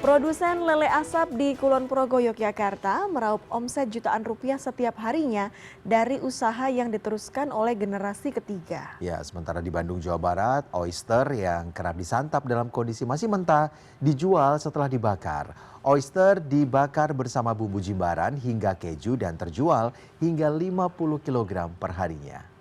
Produsen lele asap di Kulon Progo, Yogyakarta meraup omset jutaan rupiah setiap harinya dari usaha yang diteruskan oleh generasi ketiga. Ya, sementara di Bandung, Jawa Barat, oyster yang kerap disantap dalam kondisi masih mentah dijual setelah dibakar. Oyster dibakar bersama bumbu jimbaran hingga keju dan terjual hingga 50 kg per harinya.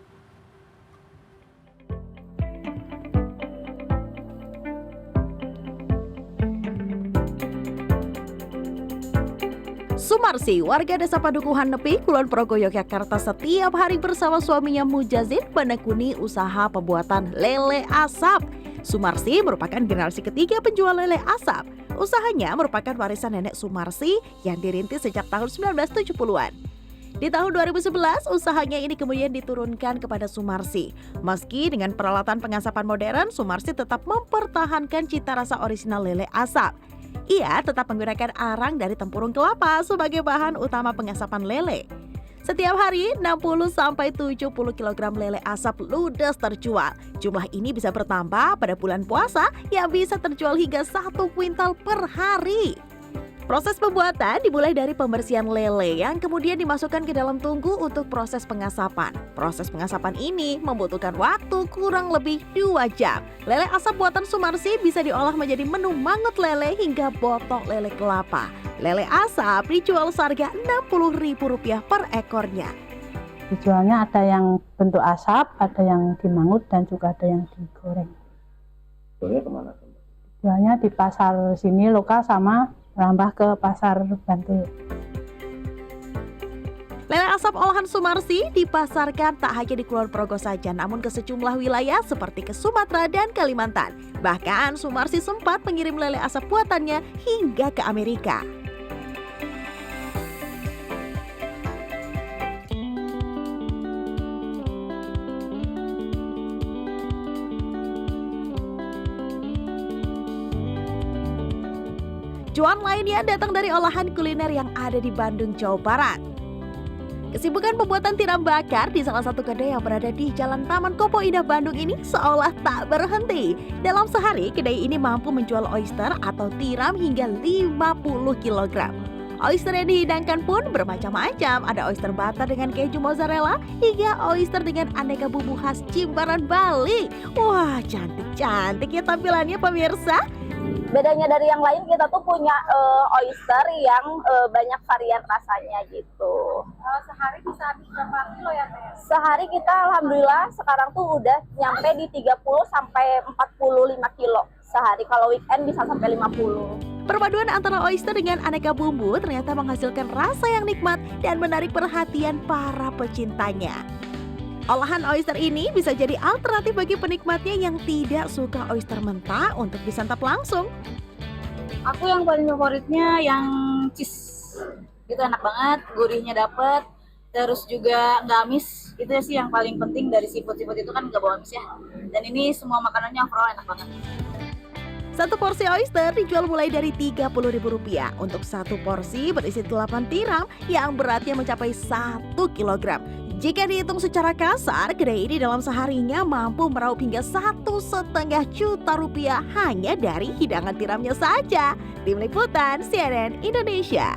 Sumarsi, warga desa Padukuhan Nepi, Kulon Progo, Yogyakarta setiap hari bersama suaminya Mujazid menekuni usaha pembuatan lele asap. Sumarsi merupakan generasi ketiga penjual lele asap. Usahanya merupakan warisan nenek Sumarsi yang dirintis sejak tahun 1970-an. Di tahun 2011, usahanya ini kemudian diturunkan kepada Sumarsi. Meski dengan peralatan pengasapan modern, Sumarsi tetap mempertahankan cita rasa orisinal lele asap. Ia tetap menggunakan arang dari tempurung kelapa sebagai bahan utama pengasapan lele. Setiap hari 60-70 kg lele asap ludes terjual. Jumlah ini bisa bertambah pada bulan puasa yang bisa terjual hingga 1 kuintal per hari. Proses pembuatan dimulai dari pembersihan lele yang kemudian dimasukkan ke dalam tungku untuk proses pengasapan. Proses pengasapan ini membutuhkan waktu kurang lebih 2 jam. Lele asap buatan Sumarsi bisa diolah menjadi menu mangut lele hingga botok lele kelapa. Lele asap dijual seharga Rp60.000 per ekornya. Dijualnya ada yang bentuk asap, ada yang dimangut, dan juga ada yang digoreng. Jualnya kemana? Jualnya di pasar sini lokal sama merambah ke pasar Bantul. Lele asap olahan Sumarsi dipasarkan tak hanya di Kulon Progo saja, namun ke sejumlah wilayah seperti ke Sumatera dan Kalimantan. Bahkan Sumarsi sempat mengirim lele asap buatannya hingga ke Amerika. Cuan lainnya datang dari olahan kuliner yang ada di Bandung, Jawa Barat. Kesibukan pembuatan tiram bakar di salah satu kedai yang berada di Jalan Taman Kopo Indah Bandung ini seolah tak berhenti. Dalam sehari, kedai ini mampu menjual oyster atau tiram hingga 50 kg. Oyster yang dihidangkan pun bermacam-macam. Ada oyster bakar dengan keju mozzarella hingga oyster dengan aneka bumbu khas Jimbaran Bali. Wah, cantik-cantik ya tampilannya pemirsa. Bedanya dari yang lain, kita tuh punya oyster yang banyak varian rasanya gitu. Sehari bisa habis berapa kilo ya Teh? Sehari kita alhamdulillah sekarang tuh udah nyampe di 30 sampai 45 kilo sehari. Kalau weekend bisa sampai 50. Perpaduan antara oyster dengan aneka bumbu ternyata menghasilkan rasa yang nikmat dan menarik perhatian para pecintanya. Olahan oyster ini bisa jadi alternatif bagi penikmatnya yang tidak suka oyster mentah untuk disantap langsung. Aku yang paling favoritnya yang cheese. Itu enak banget, gurihnya dapet, terus juga nggak amis. Itu sih yang paling penting dari seafood itu kan nggak bau amis ya. Dan ini semua makanannya overall enak banget. Satu porsi oyster dijual mulai dari Rp30.000. Untuk satu porsi berisi 8 tiram yang beratnya mencapai 1 kg. Jika dihitung secara kasar, kedai ini dalam seharinya mampu meraup hingga Rp1,5 juta hanya dari hidangan tiramnya saja. Tim Liputan CNN Indonesia.